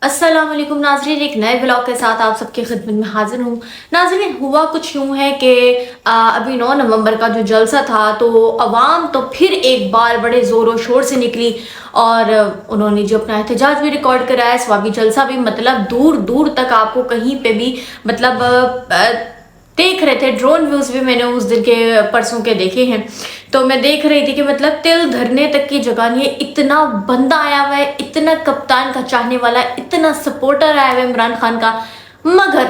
अस्सलाम वालेकुम नाज़रीन, एक नए ब्लॉग के साथ आप सबकी खिदमत में हाजिर हूँ। नाज़रीन, हुआ कुछ यूँ है कि अभी 9 नवंबर का जो जलसा था तो अवाम तो फिर एक बार बड़े ज़ोरों शोर से निकली और उन्होंने जो अपना एहतजाज भी रिकॉर्ड कराया, स्वाबी जलसा भी, मतलब दूर दूर तक आपको कहीं पे भी मतलब देख रहे थे। ड्रोन व्यूज़ भी मैंने उस दिन के परसों के देखे हैं, तो मैं देख रही थी कि मतलब तिल धरने तक की जगह नहीं है। इतना बंदा आया हुआ है, इतना कप्तान का चाहने वाला, इतना सपोर्टर आया हुआ है इमरान खान का, मगर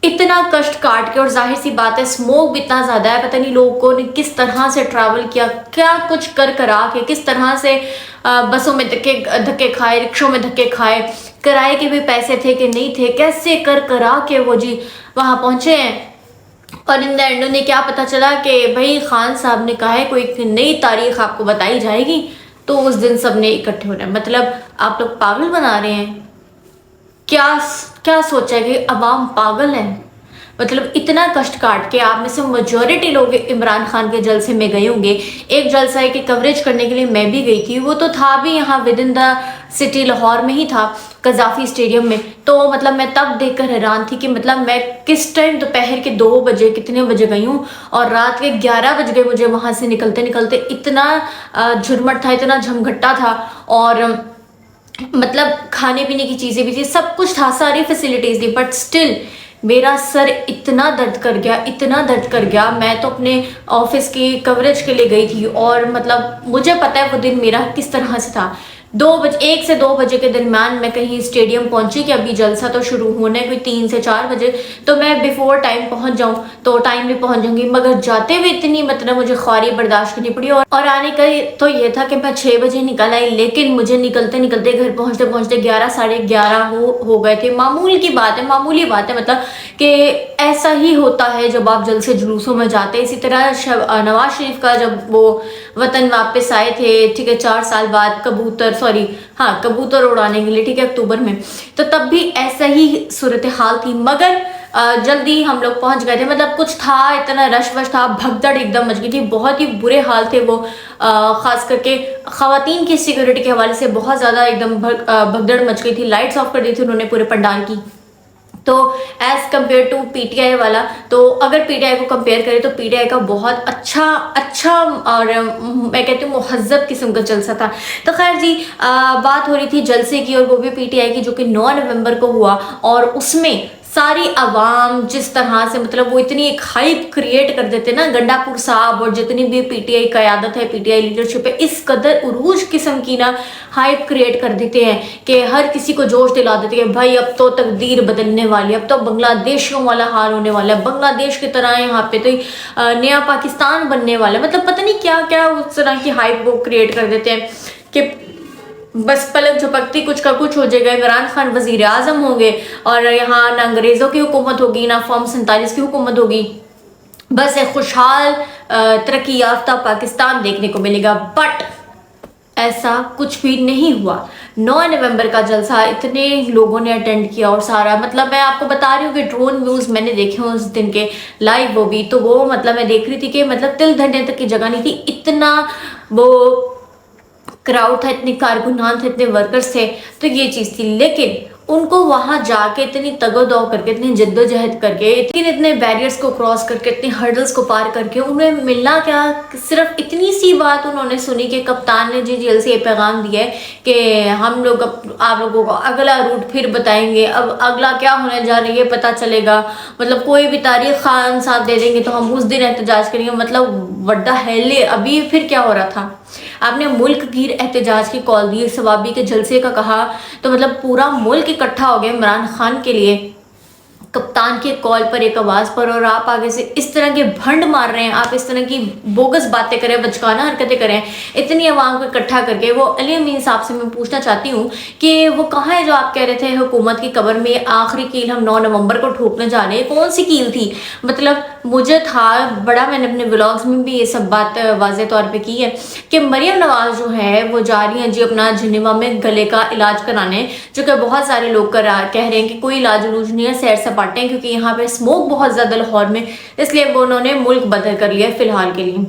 इतना कष्ट काट के, और जाहिर सी बात है स्मोक भी इतना ज़्यादा है, पता नहीं लोगों ने किस तरह से ट्रैवल किया, क्या कुछ कर करा के, किस तरह से बसों में धक्के धक्के खाए, रिक्शों में धक्के खाए, किराए के भी पैसे थे कि नहीं थे, कैसे कर करा के वो जी वहाँ पहुँचे हैं। और इन द एंड उन्हें क्या पता चला कि भाई खान साहब ने कहा है कोई एक नई तारीख आपको बताई जाएगी, तो उस दिन सबने इकट्ठे होना है। मतलब आप लोग पागल बना रहे हैं। क्या क्या सोचा है कि अवाम पागल है? मतलब इतना कष्ट काट के आप में से मेजोरिटी लोग इमरान खान के जलसे में गए होंगे। एक जलसा की कवरेज करने के लिए मैं भी गई थी, वो तो था भी यहाँ with in the city Lahore में ही था, कजाफी स्टेडियम में। तो मतलब मैं तब देखकर हैरान थी कि मतलब मैं किस टाइम दोपहर के 2 बजे कितने बजे गई हूँ और रात के 11 बज गए मुझे वहाँ से निकलते निकलते। इतना झुरमट था, इतना झमघट्टा था, और मतलब खाने पीने की चीज़ें भी थी, सब कुछ था, सारी फैसिलिटीज़ थी, बट स्टिल मेरा सर इतना दर्द कर गया, इतना दर्द कर गया। मैं तो अपने ऑफिस की कवरेज के लिए गई थी और मतलब मुझे पता है वो दिन मेरा किस तरह से था। 1 से 2 बजे के दरमियान मैं कहीं स्टेडियम पहुंची कि अभी जलसा तो शुरू होने कोई 3 से 4 बजे, तो मैं बिफोर टाइम पहुंच जाऊं तो टाइम भी पहुंच जाऊंगी, मगर जाते हुए इतनी मतलब मुझे ख्वारी बर्दाश्त करनी पड़ी। और आने का तो ये था कि मैं 6 बजे निकल आई, लेकिन मुझे निकलते निकलते घर पहुंचते पहुंचते 11 साढ़े 11 हो गए थे। मामूल की बात है, मामूली बात है, मतलब कि ऐसा ही होता है जब आप जलसे जुलूसों में जाते हैं। इसी तरह नवाज शरीफ का जब वो वतन वापस आए थे, ठीक है, 4 साल बाद कबूतर उड़ाने के लिए, ठीक है, अक्टूबर में, तो तब भी ऐसा ही सूरत हाल थी, मगर जल्दी हम लोग पहुंच गए थे। मतलब कुछ था, इतना रश वश था, भगदड़ एकदम मच गई थी, बहुत ही बुरे हाल थे वो। खास करके खवातीन की सिक्योरिटी के हवाले से बहुत ज़्यादा एकदम भगदड़ मच गई थी। लाइट्स ऑफ कर दी थी उन्होंने पूरे पंडाल की। तो एज कम्पेयर टू पीटीआई वाला, तो अगर पीटीआई को कंपेयर करें तो पीटीआई का बहुत अच्छा और मैं कहती हूँ मुहज़्ज़ब किस्म का जलसा था। तो खैर जी, बात हो रही थी जलसे की, और वो भी पीटीआई की, जो कि 9 नवंबर को हुआ। और उसमें सारी आवाम जिस तरह से, मतलब वो इतनी एक हाइप क्रिएट कर देते ना, गंडापुर साहब और जितनी भी पीटीआई क़यादत है, पीटीआई लीडरशिप है, इस कदर उरूज किस्म की ना हाइप क्रिएट कर देते हैं कि हर किसी को जोश दिला देते हैं भाई अब तो तकदीर बदलने वाली है, अब तो बांग्लादेशियों वाला हाल होने वाला है, बांग्लादेश की तरह यहाँ पे तो नया पाकिस्तान बनने वाला है। मतलब पता नहीं क्या क्या उस तरह की हाइप वो क्रिएट कर देते हैं कि बस पलक झपकती कुछ का कुछ हो जाएगा, इमरान खान वजीर आजम होंगे और यहाँ ना अंग्रेज़ों की हुकूमत होगी ना फॉर्म 47 की हुकूमत होगी, बस एक खुशहाल तरक्की याफ्ता पाकिस्तान देखने को मिलेगा। बट ऐसा कुछ भी नहीं हुआ। 9 नवंबर का जलसा इतने लोगों ने अटेंड किया, और सारा मतलब मैं आपको बता रही हूँ कि ड्रोन व्यूज़ मैंने देखे उस दिन के लाइव, वो भी तो वो मतलब मैं देख रही थी कि मतलब तिल धरने तक की जगह नहीं थी, इतना वो क्राउड था, इतने कारकुनान थे, इतने वर्कर्स थे, तो ये चीज़ थी। लेकिन उनको वहाँ जाके इतनी तगदो करके, इतनी जद्दोजहद करके, इतने बैरियर्स को क्रॉस करके, इतने हर्डल्स को पार करके उन्हें मिलना क्या, सिर्फ इतनी सी बात उन्होंने सुनी कि कप्तान ने जी जेल से ये पैगाम दिया है कि हम लोग आप लोगों को अगला रूट फिर बताएंगे, अब अगला क्या होने जा रहा है ये पता चलेगा, मतलब कोई भी तारीख खान साहब दे देंगे तो हम उस दिन एहतजाज करेंगे। मतलब वड्डा हेले, अभी फिर क्या हो रहा था, आपने मुल्क गिर एहतजाज की कॉल दी, सवाबी के जलसे का कहा, तो मतलब पूरा मुल्क इकट्ठा हो गया इमरान खान के लिए, कप्तान की कॉल पर, एक आवाज़ पर, और आप आगे से इस तरह के भंड मार रहे हैं, आप इस तरह की बोगस बातें करें, बचकाना हरकतें करें, इतनी आवाम को इकट्ठा करके। वो अली अमीन साहब से मैं पूछना चाहती हूँ कि वो कहाँ है जो आप कह रहे थे हुकूमत की कब्र में आखिरी कील हम 9 नवंबर को ठोकने जा रहे हैं, कौन सी कील थी? मतलब मुझे था बड़ा, मैंने अपने व्लॉग्स में भी ये सब बात वाज़े तौर पर की है कि मरियम नवाज जो है वो जा रही हैं जी अपना जिनेवा में गले का इलाज कराने, जो कि बहुत सारे लोग कह रहे हैं कि कोई इलाज उलूज नहीं है, सैर सपाटे हैं, क्योंकि यहाँ पे स्मोक बहुत ज़्यादा लाहौर में, इसलिए वो उन्होंने मुल्क बदल कर लिया फिलहाल के लिए।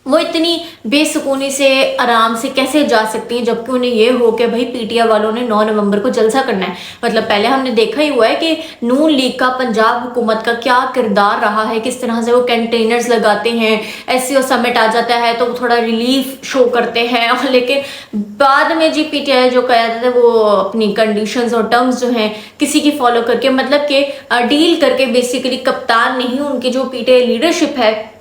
वो इतनी बेसुकूनी से आराम से कैसे जा सकती हैं, जबकि उन्हें ये हो कि भाई पीटीआई वालों ने 9 नवंबर को जलसा करना है। मतलब पहले हमने देखा ही हुआ है कि नून लीग का पंजाब हुकूमत का क्या किरदार रहा है, किस तरह से वो कंटेनर्स लगाते हैं, एससीओ समिट आ जाता है तो वो थोड़ा रिलीफ शो करते हैं, और लेकिन बाद में जी पीटीआई जो कहता है वो अपनी कंडीशंस और टर्म्स जो हैं किसी की फॉलो करके, मतलब कि डील करके, बेसिकली कप्तान नहीं, उनकी जो पीटीआई लीडरशिप है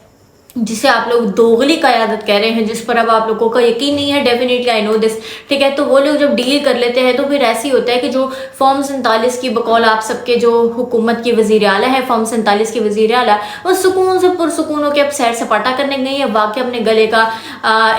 जिसे आप लोग दोगली क़यादत कह रहे हैं, जिस पर अब आप लोगों का यकीन नहीं है, डेफिनेटली आई नो दिस, ठीक है। तो वो लोग जब डील कर लेते हैं तो फिर ऐसे ही होता है कि जो फॉर्म 47 की बकौल आप सबके जो हुकूमत की वज़ीर आला है, फॉर्म 47 की वज़ीर आला, वो सुकून से पुरसुकून होकर अब सैर सपाटा करने गई है, वाकई अपने गले का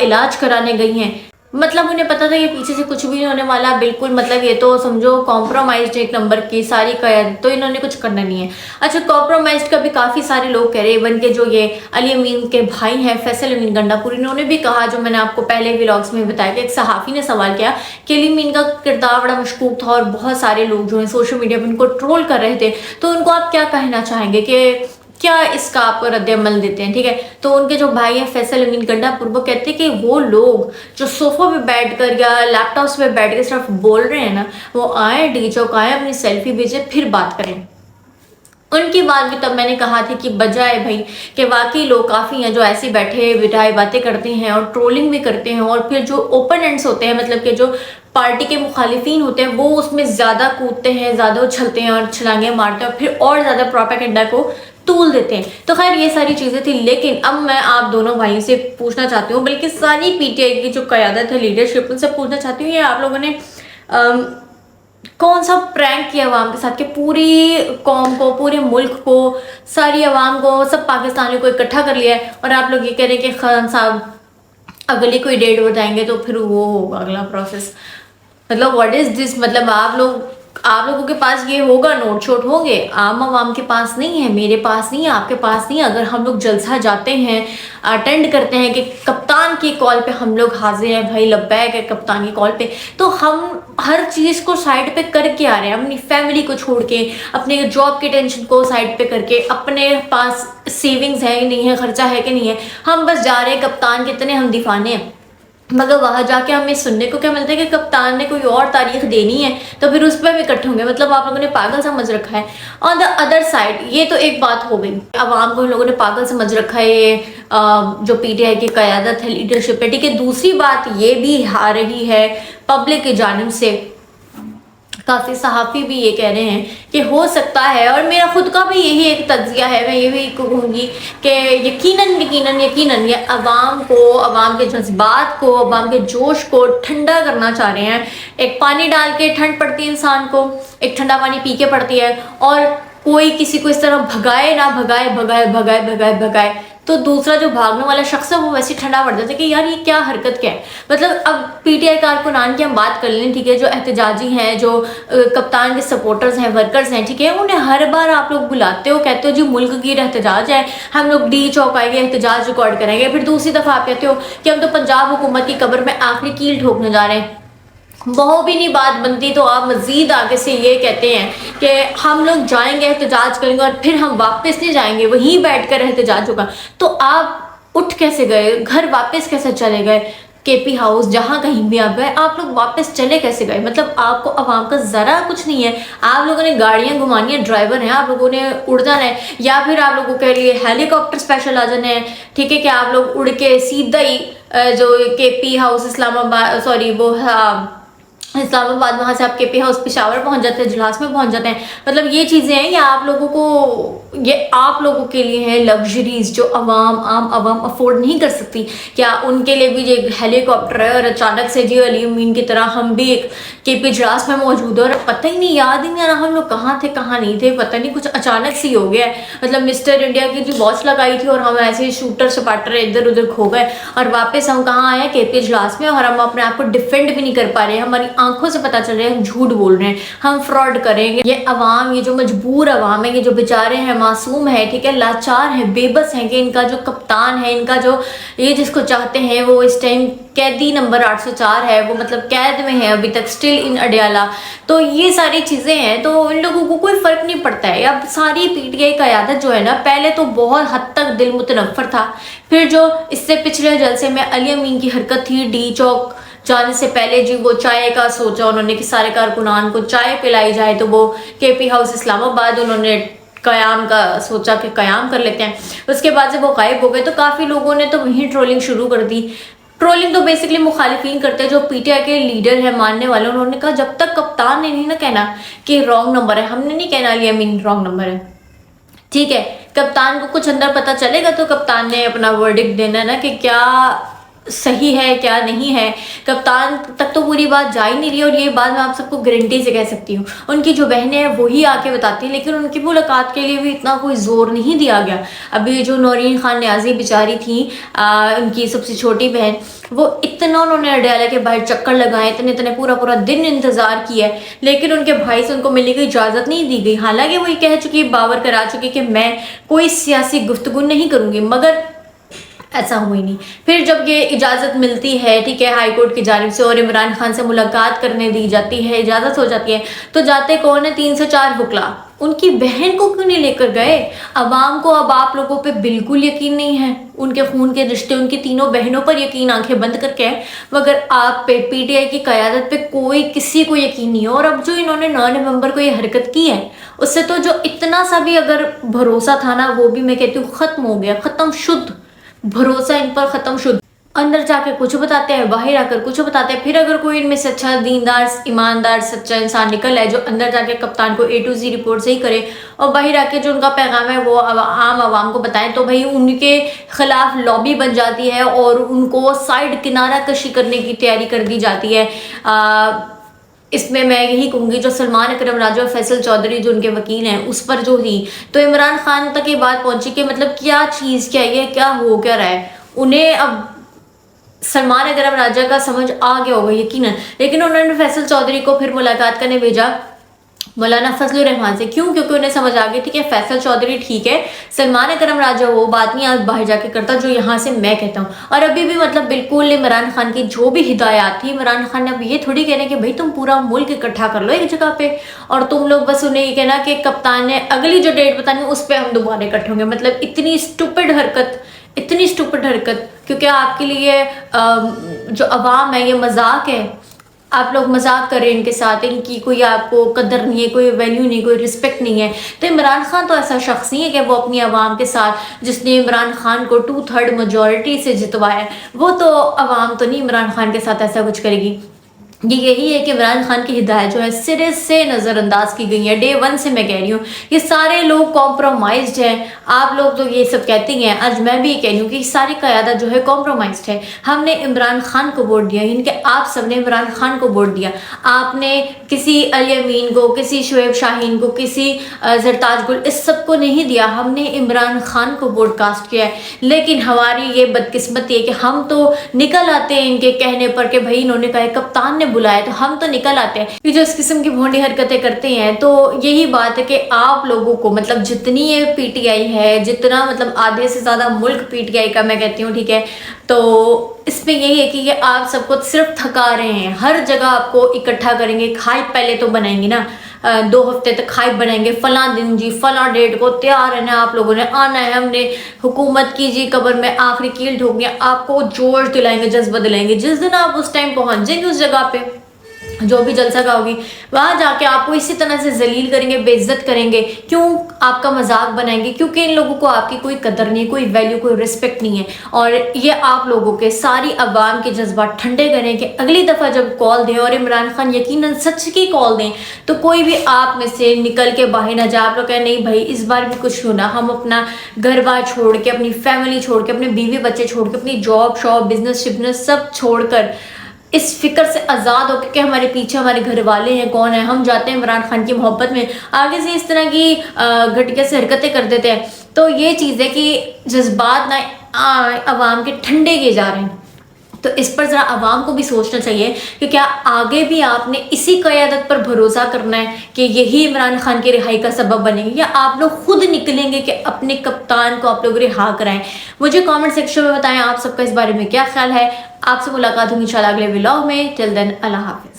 इलाज कराने गई हैं। मतलब उन्हें पता था कि पीछे से कुछ भी नहीं होने वाला, बिल्कुल, मतलब ये तो समझो कॉम्प्रोमाइज्ड एक नंबर की सारी क़यादत, तो इन्होंने कुछ करना नहीं है। अच्छा, कॉम्प्रोमाइज्ड का भी काफ़ी सारे लोग कह रहे हैं, इवन के जो ये अली अमीन के भाई हैं फैसल अमीन गंडापुर, इन्होंने भी कहा, जो मैंने आपको पहले व्लॉग्स में बताया कि एक सहाफ़ी ने सवाल किया कि अली अमीन का किरदार बड़ा मशकूक था और बहुत सारे लोग जो है सोशल मीडिया पर उनको ट्रोल कर रहे थे, तो उनको आप क्या कहना चाहेंगे कि क्या इसका आप रद्द-ए-अमल देते हैं, ठीक है। तो उनके जो भाई हैं फैसल अमीन गंडापुर, वो कहते हैं कि वो लोग जो सोफा पे बैठकर या लैपटॉप पे बैठ के सिर्फ बोल रहे हैं ना, वो आए डी चौक आए, अपनी सेल्फी भेजे, फिर बात करें। उनकी बात भी तब मैंने कहा थी कि बजाय भाई कि वाकई लोग काफ़ी हैं जो ऐसे बैठे बिठाए बातें करते हैं और ट्रोलिंग भी करते हैं, और फिर जो ओपोनेंट्स होते हैं, मतलब कि जो पार्टी के मुखालिफिन होते हैं, वो उसमें ज़्यादा कूदते हैं, ज़्यादा उछलते हैं और छलांगे मारते हैं, और फिर और ज़्यादा प्रोपेगेंडा को तूल देते हैं। तो खैर ये सारी चीज़ें थी, लेकिन अब मैं आप दोनों भाई से पूछना चाहती हूँ, बल्कि सारी पीटीआई की जो क़यादत है, लीडरशिप, उनसे पूछना चाहती हूँ, ये आप लोगों ने कौन सा प्रैंक किया अवाम के साथ, कि पूरी कौम को, पूरे मुल्क को, सारी अवाम को, सब पाकिस्तानियों को इकट्ठा कर लिया है, और आप लोग ये कह रहे हैं कि खान साहब अगली कोई डेट बताएंगे तो फिर वो होगा अगला प्रोसेस। मतलब व्हाट इज दिस, मतलब आप लोगों के पास ये होगा, नोट शोट होंगे, आम आवाम के पास नहीं है, मेरे पास नहीं है, आपके पास नहीं है। अगर हम लोग जलसा जाते हैं, अटेंड करते हैं कि कप्तान की कॉल पे हम लोग हाजिर हैं, भाई लब्बैक है कप्तान की कॉल पे, तो हम हर चीज़ को साइड पे करके आ रहे हैं, अपनी फैमिली को छोड़ के, अपने जॉब के टेंशन को साइड पे करके, अपने पास सेविंग्स है कि नहीं है, खर्चा है कि नहीं है, हम बस जा रहे हैं कप्तान के, इतने हम दीवाने हैं। मगर वहाँ जाके हमें सुनने को क्या मिलता है कि कप्तान ने कोई और तारीख देनी है, तो फिर उस पर भी इकट्ठे होंगे। मतलब आप लोगों ने पागल समझ रखा है। ऑन द अदर साइड, ये तो एक बात हो गई, अवाम को इन लोगों ने पागल समझ रखा है, ये जो पीटीआई की क़यादत है, लीडरशिप है, ठीक है। दूसरी बात ये भी आ रही है पब्लिक की जानिब से, काफ़ी सहाफ़ी भी ये कह रहे हैं कि हो सकता है, और मेरा खुद का भी यही एक तज्जिया है, मैं ये भी कहूँगी कि यकीनन यकीनन यकीनन ये अवाम को, अवाम के जज्बात को, अवाम के जोश को ठंडा करना चाह रहे हैं। एक पानी डाल के ठंड पड़ती है इंसान को, एक ठंडा पानी पी के पड़ती है, और कोई किसी को इस तरह भगाए ना, भगाए भगाए भगाए भगाए भगाए, तो दूसरा जो भागने वाला शख्स है वो वैसे ठंडा पड़ जाता है कि यार ये क्या हरकत क्या है। मतलब अब पीटीआई कारकुनान की हम बात कर लें, ठीक है, जो एहतजाजी हैं, जो कप्तान के सपोर्टर्स हैं, वर्कर्स हैं, ठीक है, उन्हें हर बार आप लोग बुलाते हो, कहते हो जी मुल्क की एहतजाज है, हम लोग डी चौक आएंगे, एहतजाज रिकॉर्ड करेंगे, फिर दूसरी दफ़ा आप कहते हो कि हम तो पंजाब हुकूमत की कब्र में आखिरी कील ठोकने जा रहे हैं। वो भी नहीं बात बनती तो आप मज़ीद आगे से ये कहते हैं कि हम लोग जाएंगे, एहतजाज करेंगे, और फिर हम वापस नहीं जाएंगे, वहीं बैठकर एहतजाज होगा। तो आप उठ कैसे गए, घर वापस कैसे चले गए, केपी हाउस, जहाँ कहीं भी आप गए, आप लोग वापस चले कैसे गए? मतलब आपको आवाम का ज़रा कुछ नहीं है। आप लोगों ने गाड़ियाँ घुमानी है, ड्राइवर हैं, आप लोगों ने उड़ जाना है, या फिर आप लोगों के लिए हेलीकॉप्टर स्पेशल आ जाना है, ठीक है, कि आप लोग उड़ के सीधा ही जो केपी हाउस इस्लामाबाद, सॉरी वो इस्लामाबाद, वहाँ से आप केपी हाउस पेशावर पहुँच जाते हैं, जलास में पहुँच जाते हैं। मतलब ये चीज़ें हैं, ये आप लोगों को, ये आप लोगों के लिए हैं लग्जरीज जो आम आवाम अफोर्ड नहीं कर सकती। क्या उनके लिए भी एक हेलीकॉप्टर है, और अचानक से जी अली अमीन की तरह हम भी एक केपी जलास में मौजूद है, और पता ही नहीं, याद ही नहीं आ रहा हम लोग कहाँ थे कहाँ नहीं थे, पता नहीं, कुछ अचानक से ही हो गया है। मतलब मिस्टर इंडिया की जो वॉच लगाई थी और हम ऐसे शूटर सपाटर इधर उधर खो गए, और वापस हम कहाँ आए, केपी जलास में, और हम अपने आप को डिफेंड भी नहीं कर पा रहे हैं। हमारी आंखों से पता चल रहा है हम झूठ बोल रहे हैं, हम फ्रॉड करेंगे। ये अवाम, ये जो मजबूर अवाम है, ये जो बेचारे हैं, मासूम है, ठीक है, लाचार है, बेबस हैं, कि इनका जो कप्तान है, इनका जो ये जिसको चाहते हैं, वो इस टाइम कैदी नंबर 804 है, वो मतलब कैद में है अभी तक, स्टिल इन अडियाला। तो ये सारी चीज़ें हैं, तो इन लोगों को कोई फ़र्क नहीं पड़ता है। अब सारी पीटीआई क़यादत जो है ना, पहले तो बहुत हद तक दिल मुतनफ़्फ़र था, फिर जो इससे पिछले जलसे में अली अमीन की हरकत थी, डी चौक जाने से पहले जी वो चाय का सोचा उन्होंने कि सारे कारकुनान को चाय पिलाई जाए, तो वो केपी हाउस इस्लामाबाद उन्होंने कयाम का सोचा कि कयाम कर लेते हैं। उसके बाद जब वो गायब हो गए तो काफ़ी लोगों ने तो वहीं ट्रोलिंग शुरू कर दी। ट्रोलिंग तो बेसिकली मुखालिफिन करते हैं, जो पीटीआई के लीडर है, मानने वाले, उन्होंने कहा जब तक कप्तान ने नहीं ना कहना कि रॉन्ग नंबर है, हमने नहीं कहना अली अमीन रॉन्ग नंबर है, ठीक है, कप्तान को कुछ अंदर पता चलेगा तो कप्तान ने अपना वर्डिक्ट देना है ना कि क्या सही है क्या नहीं है। कप्तान तक तो पूरी बात जा ही नहीं रही, और ये बात मैं आप सबको गारंटी से कह सकती हूँ। उनकी जो बहनें हैं वही आके बताती हैं, लेकिन उनकी मुलाकात के लिए भी इतना कोई जोर नहीं दिया गया। अभी जो नौरीन खान न्याजी बेचारी थी, उनकी सबसे छोटी बहन, वो इतना उन्होंने अडयाला के बाहर चक्कर लगाए, इतने पूरा दिन इंतजार किया, लेकिन उनके भाई से उनको मिलने की इजाज़त नहीं दी गई। हालांकि वो ये कह चुकी, बावर करा चुकी कि मैं कोई सियासी गुफ्तगू नहीं करूँगी, मगर ऐसा हुआ ही नहीं। फिर जब ये इजाज़त मिलती है, ठीक है, हाई कोर्ट की जानिब से, और इमरान खान से मुलाकात करने दी जाती है, इजाज़त हो जाती है, तो जाते कौन है? 3 से 4 वकला। उनकी बहन को क्यों नहीं लेकर गए? अवाम को अब आप लोगों पे बिल्कुल यकीन नहीं है, उनके खून के रिश्ते, उनकी तीनों बहनों पर यकीन आंखें बंद करके है, मगर आप पे, पीटीआई की क़यादत पे कोई किसी को यकीन नहीं है। और अब जो इन्होंने 9 नवंबर को ये हरकत की है, उससे तो जो इतना सा भी अगर भरोसा था ना, वो भी मैं कहती हूँ ख़त्म हो गया, ख़त्म, शुद्ध भरोसा इन पर ख़त्म, शुद्ध। अंदर जाके कुछ बताते हैं, बाहर आकर कुछ बताते हैं। फिर अगर कोई इनमें से अच्छा दीनदार, ईमानदार, सच्चा इंसान निकल है, जो अंदर जाके कप्तान को A to Z रिपोर्ट सही करे और बाहर आके जो उनका पैगाम है वो आम आवाम को बताएं, तो भाई उनके खिलाफ लॉबी बन जाती है और उनको साइड किनारा कशी करने की तैयारी कर दी जाती है। इसमें मैं यही कहूँगी, जो सलमान अकरम राजा और फैसल चौधरी जो उनके वकील हैं, उस पर जो थी, तो इमरान खान तक ये बात पहुंची कि मतलब क्या चीज़, क्या ये क्या हो क्या रहा है। उन्हें अब सलमान अकरम राजा का समझ आ गया होगा यकीनन, लेकिन उन्होंने फैसल चौधरी को फिर मुलाकात करने भेजा मौलाना फजलुर रहमान से। क्यों? क्योंकि उन्हें समझ आ गई थी कि फैसल चौधरी ठीक है, सलमान अकरम राजा वो बात नहीं आज बाहर जाके करता जो यहाँ से मैं कहता हूँ। और अभी भी मतलब बिल्कुल इमरान खान की जो भी हिदायत थी, इमरान खान ने अब ये थोड़ी कहना कि भाई तुम पूरा मुल्क इकट्ठा कर लो एक जगह पे और तुम लोग बस उन्हें ये कहना कि कप्तान ने अगली जो डेट बतानी उस पर हम दोबारा इकट्ठे होंगे। मतलब इतनी स्टूपिड हरकत, इतनी स्टूपिड हरकत, क्योंकि आपके लिए जो अवाम है ये मजाक है, आप लोग मजाक करें इनके साथ, इनकी कोई आपको कदर नहीं है, कोई वैल्यू नहीं, कोई रिस्पेक्ट नहीं है। तो इमरान खान तो ऐसा शख्स नहीं है कि वो अपनी आवाम के साथ, जिसने इमरान खान को 2/3 मेजॉरिटी से जितवाया, वो तो आवाम तो नहीं इमरान खान के साथ ऐसा कुछ करेगी। ये यही है कि इमरान खान की हिदायत जो है सिरे से नज़रअंदाज की गई है। डे 1 से मैं कह रही हूँ, ये सारे लोग कॉम्प्रोमाइज्ड हैं। आप लोग तो ये सब कहती हैं, आज मैं भी ये कह रही हूँ कि सारी क़यादत जो है कॉम्प्रोमाइज्ड है। हमने इमरान खान को वोट दिया, यानी कि आप सब ने इमरान खान को वोट दिया। आपने किसी अली अमीन को, किसी शुएब शाहीन को, किसी जरताज गुल, इस सब को नहीं दिया, हमने इमरान खान को वोट कास्ट किया है। लेकिन हमारी ये बदकिस्मती है कि हम तो निकल आते हैं इनके कहने पर कि भाई इन्होंने कहा कप्तान ने बुलाया, तो हम तो निकल आते हैं। ये जो इस किस्म की भोंडी हरकतें करते हैं, तो यही बात है कि आप लोगों को मतलब जितनी ये पीटीआई है, जितना मतलब आधे से ज़्यादा मुल्क पीटीआई का मैं कहती हूँ, ठीक है, तो इसमें यही है कि ये आप सबको सिर्फ थका रहे हैं। हर जगह आपको इकट्ठा करेंगे, खाई पहले तो बनाएंगे ना, 2 हफ्ते तक खाई बनाएंगे, फला दिन जी फला डेट को तैयार रहना है, आप लोगों ने आना है, हमने हुकूमत की जी कब्र में आखिरी कील ठोकनी है, आपको जोश दिलाएंगे, जज्बा दिलाएंगे। जिस दिन आप उस टाइम पहुंच जाएंगे उस जगह पे, जो भी जलसा का होगी, वहाँ जाके आपको इसी तरह से जलील करेंगे, बेइज्जत करेंगे। क्यों? आपका मजाक बनाएंगे, क्योंकि इन लोगों को आपकी कोई कदर नहीं, कोई वैल्यू, कोई रिस्पेक्ट नहीं है। और ये आप लोगों के सारी अवाम के जज्बात ठंडे करें कि अगली दफ़ा जब कॉल दें, और इमरान खान यकीनन सच की कॉल दें, तो कोई भी आप में से निकल के बाहर ना जाए। आप लोग कहें नहीं भाई इस बार भी कुछ होना, हम अपना घर बार छोड़ के, अपनी फैमिली छोड़ के, अपने बीवी बच्चे छोड़ के, अपनी जॉब शॉप बिजनेस सब छोड़कर इस फिक्र से आज़ाद होकर कि हमारे पीछे हमारे घर वाले हैं, कौन है, हम जाते हैं इमरान खान की मोहब्बत में, आगे से इस तरह की घटिया से हरकतें कर देते हैं। तो ये चीज़ है कि जज्बात ना अवाम के ठंडे किए जा रहे हैं। तो इस पर ज़रा आवाम को भी सोचना चाहिए कि क्या आगे भी आपने इसी क़यादत पर भरोसा करना है कि यही इमरान खान की रिहाई का सबब बनेंगे, या आप लोग खुद निकलेंगे कि अपने कप्तान को आप लोग रिहा कराएं। मुझे कमेंट सेक्शन में बताएं आप सबका इस बारे में क्या ख्याल है। आपसे मुलाकात होगी इंशाल्लाह अगले व्लॉग में। टिल देन अल्लाह हाफिज़।